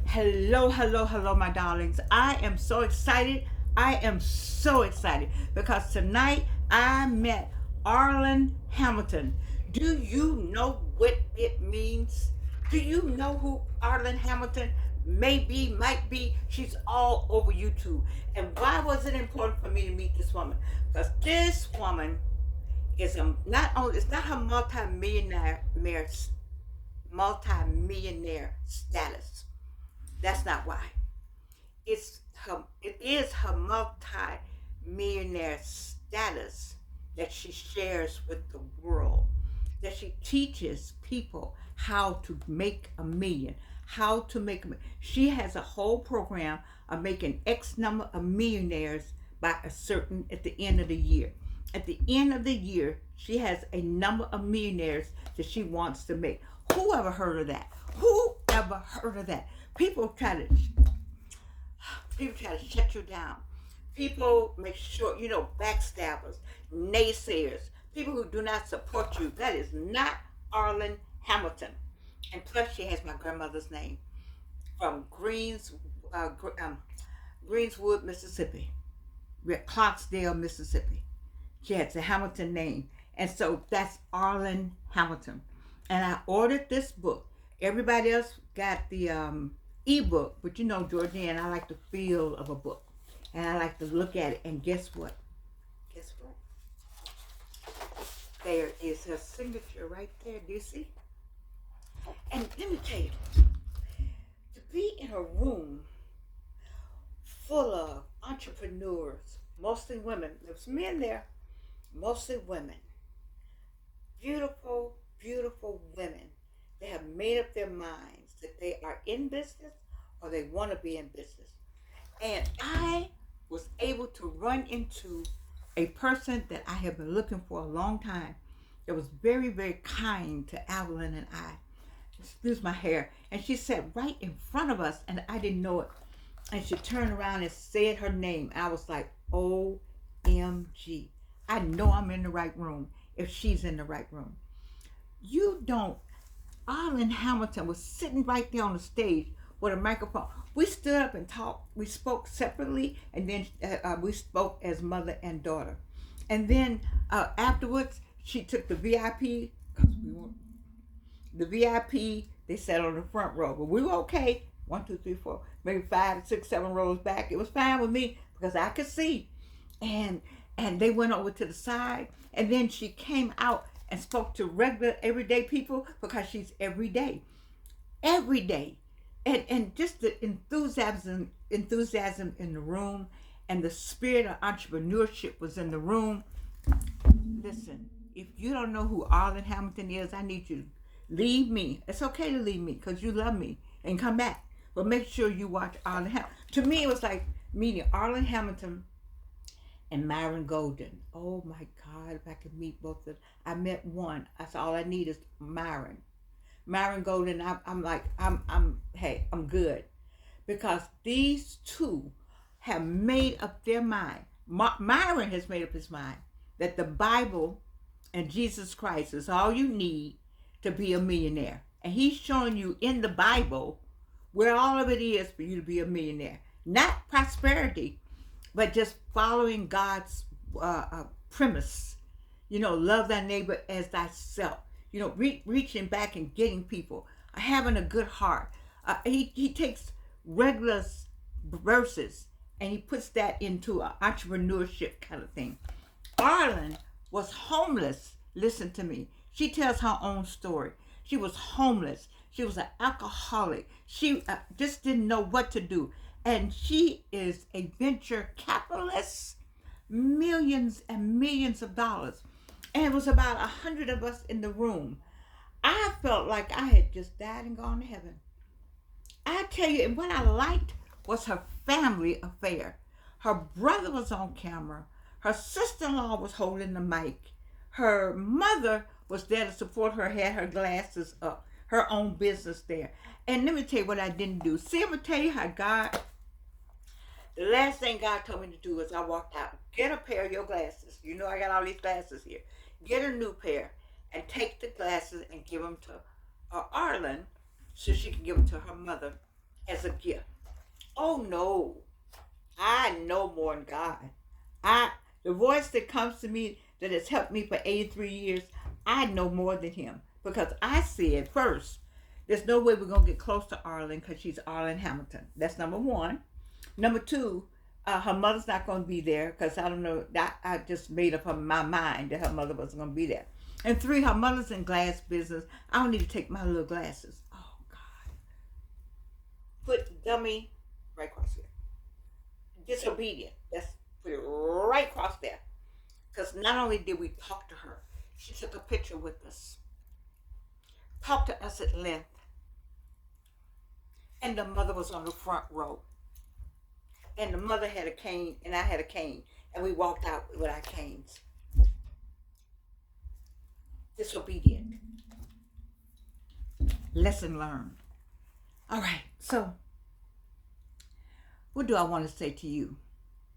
Hello, hello, hello, my darlings. I am so excited. I am so excited because tonight I met Arlan Hamilton. Do you know what it means? Do you know who Arlan Hamilton may be, might be? She's all over YouTube. And why was it important for me to meet this woman? Because this woman is not only, it's not her multi-millionaire status. That's not why. It is her multi-millionaire status that she shares with the world. That she teaches people how to make a million, how to make a million. She has a whole program of making X number of millionaires by a certain at the end of the year. At the end of the year, she has a number of millionaires that she wants to make. Who ever heard of that? Who ever heard of that? People try to shut you down. People make sure, backstabbers, naysayers, people who do not support you. That is not Arlan Hamilton. And plus, she has my grandmother's name from Greenswood, Mississippi, Clarksdale, Mississippi. She has a Hamilton name. And so that's Arlan Hamilton. And I ordered this book. Everybody else got the ebook, but Georgianne, I like the feel of a book. And I like to look at it. And guess what? Guess what? There is her signature right there. Do you see? And let me tell you, to be in a room full of entrepreneurs, mostly women, there's men there, mostly women, beautiful, beautiful women. They have made up their minds that they are in business or they want to be in business. And I was able to run into a person that I have been looking for a long time that was very, very kind to Arlan and I. Excuse my hair. And she sat right in front of us and I didn't know it. And she turned around and said her name. I was like, OMG. I know I'm in the right room if she's in the right room. You don't. Arlan Hamilton was sitting right there on the stage with a microphone. We stood up and talked. We spoke separately, and then we spoke as mother and daughter. And then afterwards, she took the VIP, because we weren't, the VIP, they sat on the front row. But we were okay. 1, 2, 3, 4, maybe 5, 6, 7 rows back. It was fine with me because I could see. And they went over to the side, and then she came out and spoke to regular everyday people because she's every day and just the enthusiasm in the room and the spirit of entrepreneurship was in the room. Listen, if you don't know who Arlan Hamilton is, I need you to leave me. It's okay to leave me because you love me and come back, but make sure you watch Arlan Hamilton. To me, it was like meeting Arlan Hamilton and Myron Golden. Oh my God, if I could meet both of them. I met one. That's all I need is Myron. Myron Golden, I'm good. Because these two have made up their mind. Myron has made up his mind that the Bible and Jesus Christ is all you need to be a millionaire. And he's showing you in the Bible where all of it is for you to be a millionaire. Not prosperity, but just following God's premise. Love thy neighbor as thyself. Reaching back and getting people. Having a good heart. He takes regular verses and he puts that into an entrepreneurship kind of thing. Arlan was homeless. Listen to me. She tells her own story. She was homeless. She was an alcoholic. She just didn't know what to do. And she is a venture capitalist, millions and millions of dollars. And it was about 100 of us in the room. I felt like I had just died and gone to heaven. I tell you, and what I liked was her family affair. Her brother was on camera. Her sister-in-law was holding the mic. Her mother was there to support her, had her glasses up, her own business there. And let me tell you what I didn't do. See, I'm going to tell you how the last thing God told me to do is I walked out. Get a pair of your glasses. I got all these glasses here. Get a new pair and take the glasses and give them to Arlan so she can give them to her mother as a gift. Oh no, I know more than God. I the voice that comes to me that has helped me for 83 years, I know more than him because I said first, there's no way we're gonna get close to Arlan because she's Arlan Hamilton. That's number one. Number two, her mother's not gonna be there because I don't know. I just made up my mind that her mother wasn't gonna be there. And three, her mother's in glass business. I don't need to take my little glasses. Oh God, put dummy right across here. Disobedient. That's put it right across there. Because not only did we talk to her, she took a picture with us, talked to us at length, and the mother was on the front row. And the mother had a cane, and I had a cane, and we walked out with our canes. Disobedient. Lesson learned. All right, so what do I want to say to you?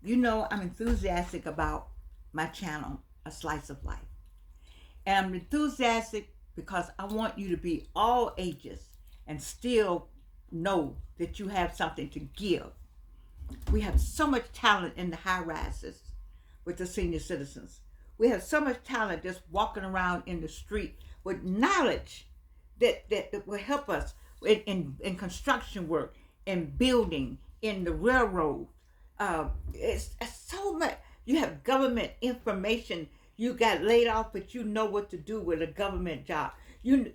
You know, I'm enthusiastic about my channel, A Slice of Life. And I'm enthusiastic because I want you to be all ages and still know that you have something to give. We have so much talent in the high rises with the senior citizens. We have so much talent just walking around in the street with knowledge that will help us in construction work, in building, in the railroad. It's so much. You have government information. You got laid off, but you know what to do with a government job. You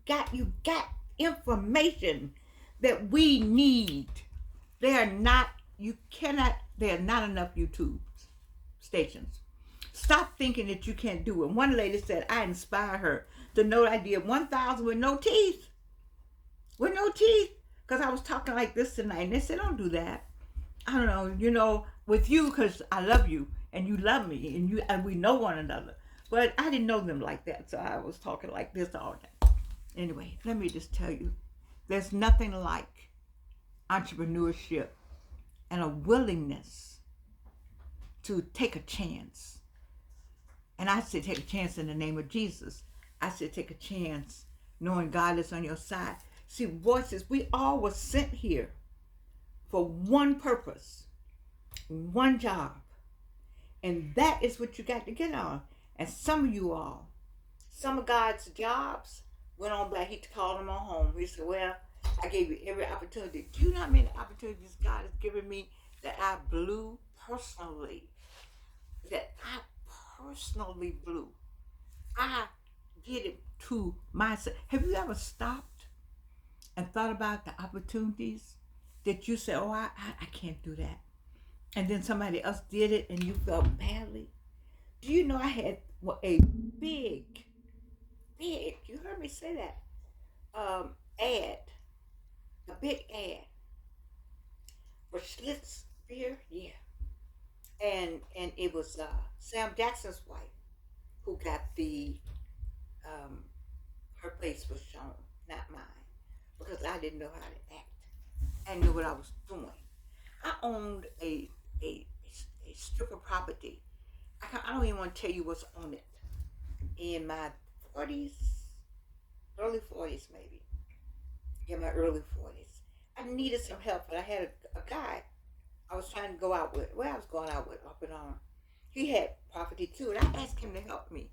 got information that we need. There are not enough YouTube stations. Stop thinking that you can't do it. One lady said, I inspired her to know that I did 1,000 with no teeth. With no teeth. Because I was talking like this tonight. And they said, don't do that. I don't know, with you because I love you. And you love me. And we know one another. But I didn't know them like that. So I was talking like this all day. Anyway, let me just tell you. There's nothing like entrepreneurship and a willingness to take a chance. And I say take a chance in the name of Jesus. I say take a chance knowing God is on your side. See, voices, we all were sent here for one purpose, one job. And that is what you got to get on. And some of you all, some of God's jobs went on by, he called them on home. He said, well, I gave you every opportunity. Do you know how many opportunities God has given me that I blew personally? That I personally blew. I did it to myself. Have you ever stopped and thought about the opportunities that you said, oh, I can't do that. And then somebody else did it and you felt badly? Do you know I had a big, you heard me say that, ad, a big ad for Schlitz beer, yeah. And it was Sam Jackson's wife who got the, her place was shown, not mine, because I didn't know how to act. I knew what I was doing. I owned a strip of property. I don't even want to tell you what's on it. In my 40s, early 40s maybe. In my early 40s. I needed some help, but I had a guy I was trying to go out with. Well, I was going out with up and on. He had property too, and I asked him to help me.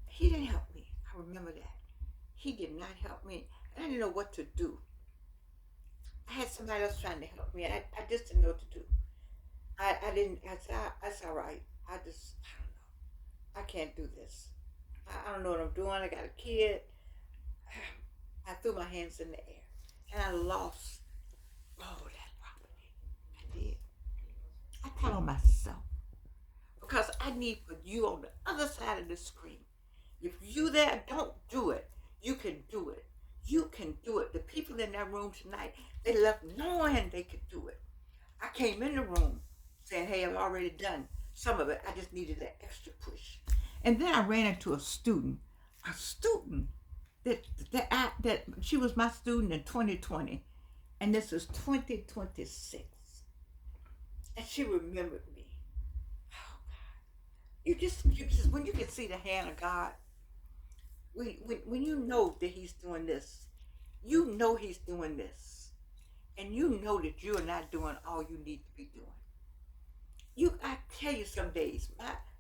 He didn't help me. I remember that. He did not help me. And I didn't know what to do. I had somebody else trying to help me. I just didn't know what to do. I said, that's all right. I don't know. I can't do this. I don't know what I'm doing. I got a kid. I threw my hands in the air. And I lost all that property. I did. I tell on myself. Because I need for you on the other side of the screen. If you there, don't do it. You can do it. You can do it. The people in that room tonight, they left knowing they could do it. I came in the room saying, hey, I've already done some of it. I just needed that extra push. And then I ran into a student that she was my student in 2020. And this is 2026. And she remembered me. Oh God. You just when you can see the hand of God, when you know that he's doing this, you know he's doing this. and you know that you are not doing all you need to be doing. I tell you, some days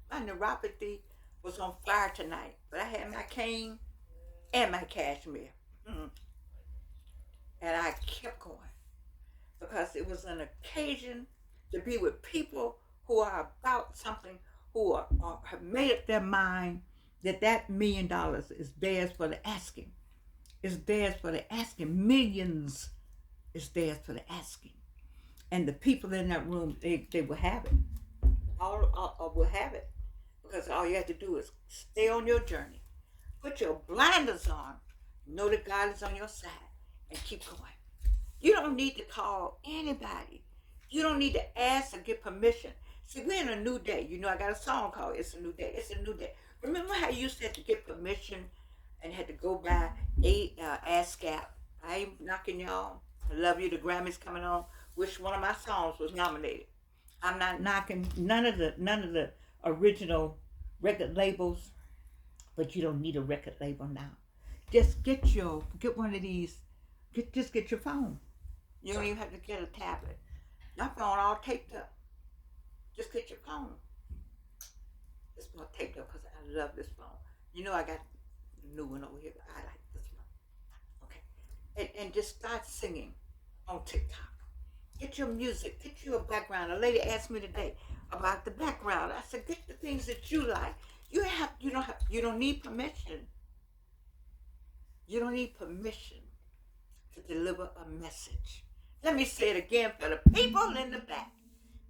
my neuropathy was on fire tonight, but I had my cane and my cashmere, and I kept going because it was an occasion to be with people who are about something, who have made up their mind that $1 million is theirs for the asking. It's theirs for the asking. Millions is theirs for the asking. And the people in that room, they will have it. All will have it. Because all you have to do is stay on your journey. Put your blinders on. Know that God is on your side. And keep going. You don't need to call anybody. You don't need to ask or get permission. See, we're in a new day. You know, I got a song called It's a New Day. It's a new day. Remember how you used to have to get permission and had to go by ASCAP? I ain't knocking y'all. I love you. The Grammys coming on. Wish one of my songs was nominated. I'm not knocking none of the original record labels, but you don't need a record label now. Just get one of these. Just get your phone. You don't even have to get a tablet. My phone all taped up. Just get your phone. This one taped up because I love this phone. You know I got a new one over here, but I like this one. Okay. And just start singing on TikTok. Get your music. Get you a background. A lady asked me today about the background. I said, get the things that you like. You don't need permission. You don't need permission to deliver a message. Let me say it again for the people in the back.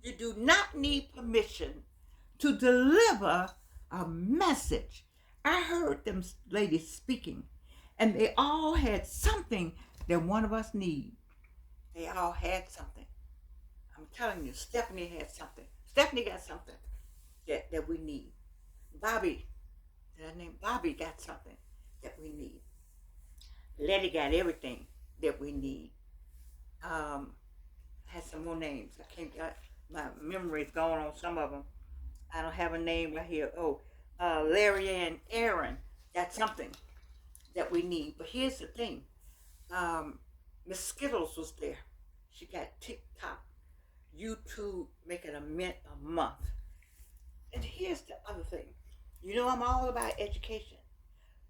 You do not need permission to deliver a message. I heard them ladies speaking, and they all had something that one of us need. They all had something. I'm telling you, Stephanie had something. Stephanie got something that we need. Bobby, her name Bobby, got something that we need. Letty got everything that we need. Had some more names. I can't get my memory is going on some of them. I don't have a name right here. Larry and Aaron got something that we need. But here's the thing. Miss Skittles was there. She got TikTok, YouTube, making $1 mint a month. And here's the other thing. You know, I'm all about education.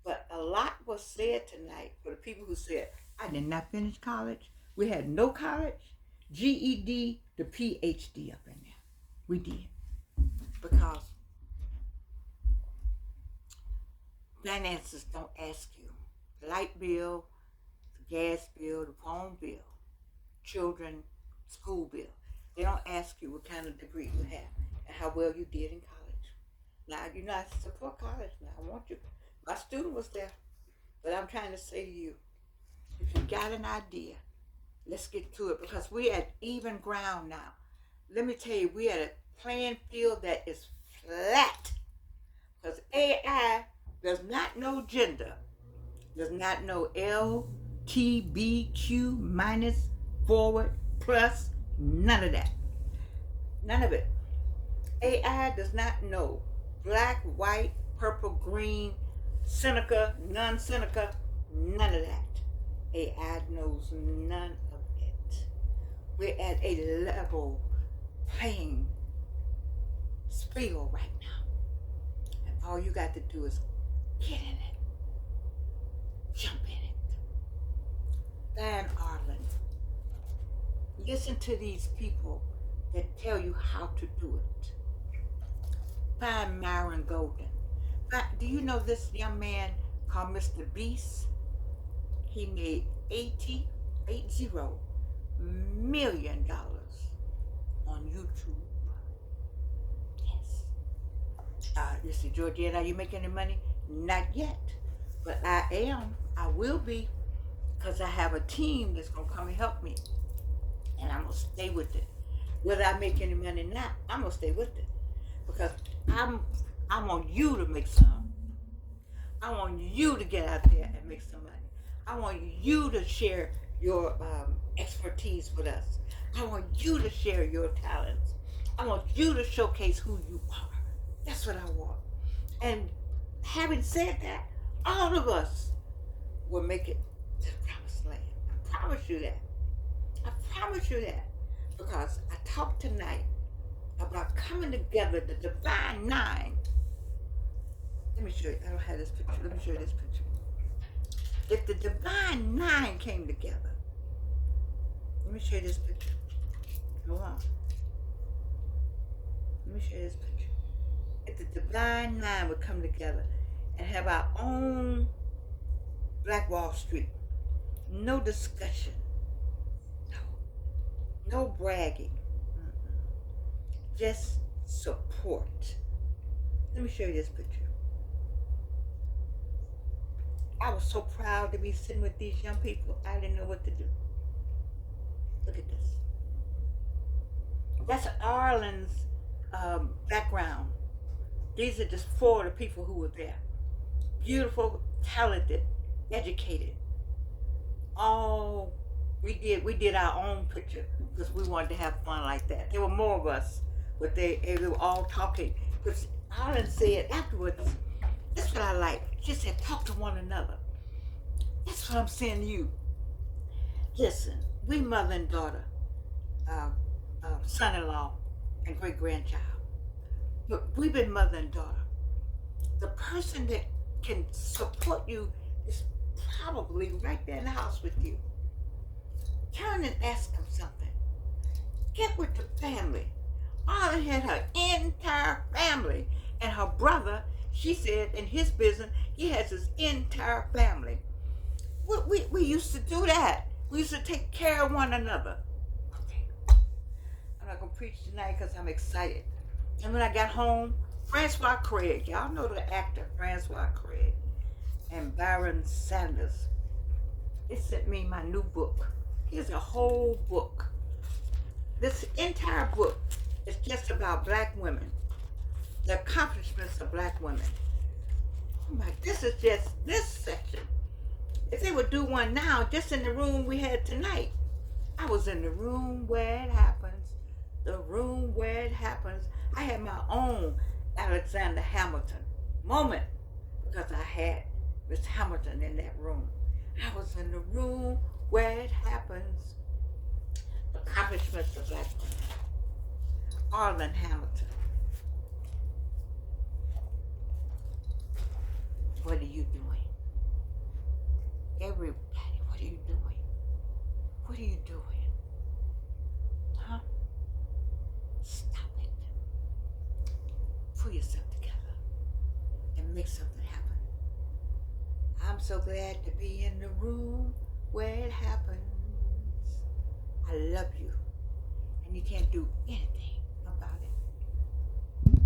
But a lot was said tonight for the people who said, I did not finish college. We had no college, GED, the PhD up in there. We did. Because finances don't ask you. The light bill, the gas bill, the phone bill, children, school bill. They don't ask you what kind of degree you have and how well you did in college. Now, you know, I support college now. I want you. My student was there. But I'm trying to say to you, if you got an idea, let's get to it, because we're at even ground now. Let me tell you, we're at a playing field that is flat. Because AI does not know gender, does not know LGBTQ minus, forward, plus, none of that. None of it. AI does not know black, white, purple, green, Seneca, non-Seneca, none of that. AI knows none of it. We're at a level playing field right now. And all you got to do is get in it. Jump in it. Find Arlan. Listen to these people that tell you how to do it. Find Myron Golden. Do you know this young man called Mr. Beast? He made $80 million on YouTube. Yes. You see, Georgiana, are you making any money? Not yet. But I am. I will be. Because I have a team that's going to come and help me. And I'm going to stay with it. Whether I make any money or not, I'm going to stay with it. Because I want you to make some. I want you to get out there and make some money. I want you to share your expertise with us. I want you to share your talents. I want you to showcase who you are. That's what I want. And having said that, all of us will make it to the promised land. I promise you that. I promise you that. Because I talked tonight about coming together, the divine nine. Let me show you. I don't have this picture. Let me show you this picture. If the divine nine came together, let me show you this picture. Hold on. Let me show you this picture. If the divine nine would come together and have our own Black Wall Street, no discussion, no bragging, just support. Let me show you this picture. I was so proud to be sitting with these young people. I didn't know what to do. Look at this. That's Arlan's background. These are just 4 of the people who were there. Beautiful, talented, educated. All we did our own picture because we wanted to have fun like that. There were more of us, but they were all talking. Because Arlan said afterwards, that's what I like. She said, talk to one another. That's what I'm saying to you. Listen, we mother and daughter, son-in-law, and great-grandchild. But we've been mother and daughter. The person that can support you is probably right there in the house with you. Turn and ask them something. Get with the family. Arlan had her entire family. And her brother, she said, in his business, he has his entire family. We used to do that. We used to take care of one another. Okay. I'm not going to preach tonight because I'm excited. And when I got home, Francois Craig, y'all know the actor, Francois Craig, and Byron Sanders, they sent me my new book. Here's a whole book. This entire book is just about Black women, the accomplishments of Black women. Oh my, this is just this section. If they would do one now, just in the room we had tonight, I was in the room where it happens, the room where it happens. I had my own Alexander Hamilton moment because I had Miss Hamilton in that room. I was in the room where it happens, accomplishments of Black women. Arlan Hamilton. What are you doing? Everybody, what are you doing? What are you doing? Huh? Stop it. Pull yourself together and make something happen. I'm so glad to be in the room where it happens. I love you. And you can't do anything